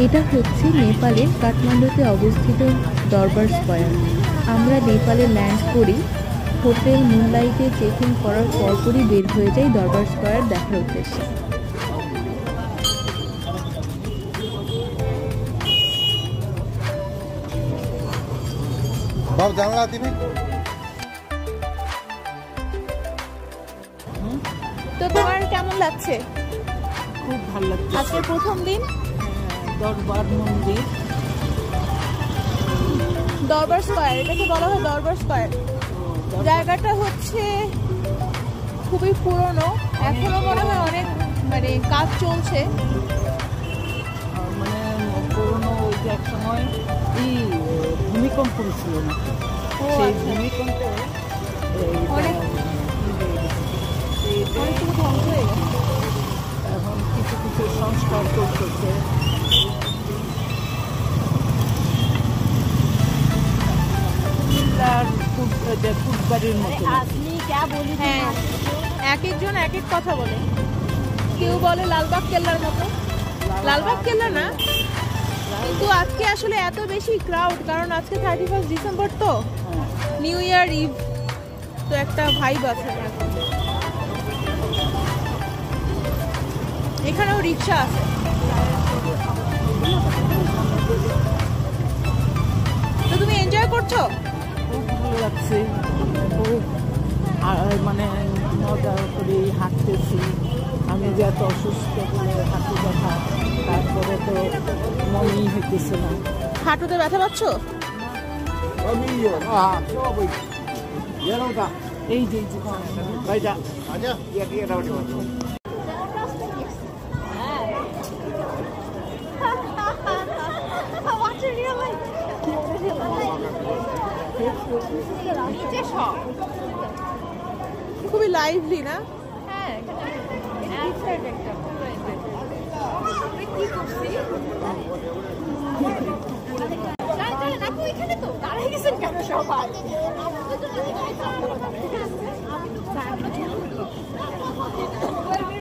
এটা হচ্ছে নেপালের কাঠমান্ডুতে অবস্থিত দরবার স্কয়ার। আমরা নেপালে ল্যান্ড করি, হোটেল মুনলাইটে চেক ইন করার পরপরই বের হয়ে যাই দরবার স্কয়ার দেখার উদ্দেশ্যে। তো তোমার কেমন লাগছে? খুব ভালো লাগছে। আজকে প্রথম দিন দরবার মন্দির, দরবার স্কয়ার, এটাকে বলা হয় দরবার স্কয়ার। জায়গাটা হচ্ছে খুবই পুরনো, এখনো মনে হয় অনেক মানে কাজ চলছে। মানে পুরনো ওই যে এক সময় ভূমিকম্প ছিল নাকি, সেই ভূমিকম্পে অনেক কিছু ধ্বংস হয়ে গেছে। এখন কিছু কিছু সংস্কার করতেছে। ফুটবাড়ির মতো। হ্যাঁ, এক একজন এক এক কথা বলে। কেউ বলে লালবাগ কেল্লার মতো, লালবাগ কেল্লা না, কিন্তু আজকে আসলে এত বেশি ক্রাউড, কারণ আজকে 31 ডিসেম্বর, তো নিউ ইয়ার ইভ, তো একটা ভাইব আছে। এখানেও রিক্সা আছে। তো তুমি এনজয় করছো? খুব ভালো লাগছে, খুব মানে মজা করে হাঁটতেছি। আমি যে এত অসুস্থ বলে হাঁটু ব্যথা, তারপরে তো মনেই হইতেছে না। হাঁটুতে ব্যথা পাচ্ছ? এই যে খুবই লাইভলি না? সবাই